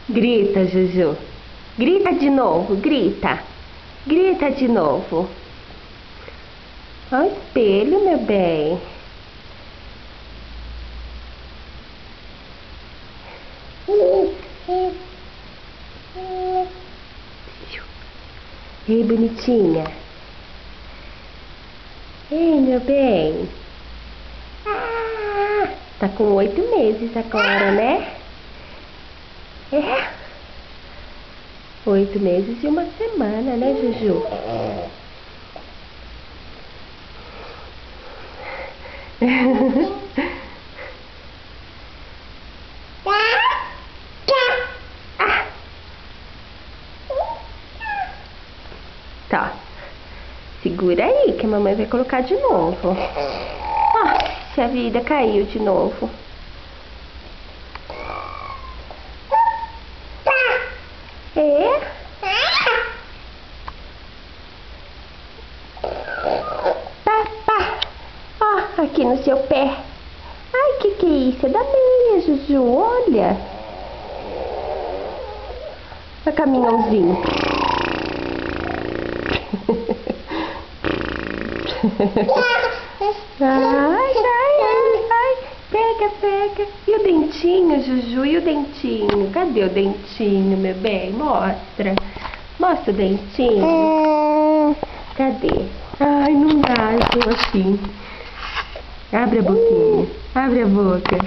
Grita, Juju. Grita de novo, grita. Grita de novo. Olha o espelho, meu bem. Ei, bonitinha. Ei, meu bem. Tá com 8 meses agora, né? É. 8 meses e 1 semana, né, Juju? Tá. Segura aí que a mamãe vai colocar de novo. Se a vida caiu de novo. É? Ó, aqui no seu pé. Ai, que é isso? É da meia, Juju, olha. Olha o caminhãozinho. Ai, pega. E o dentinho, Juju, e o dentinho? Cadê o dentinho, meu bem? Mostra. Mostra o dentinho. Cadê? Ai, não dá, eu tô assim. Abre a boquinha. Abre a boca.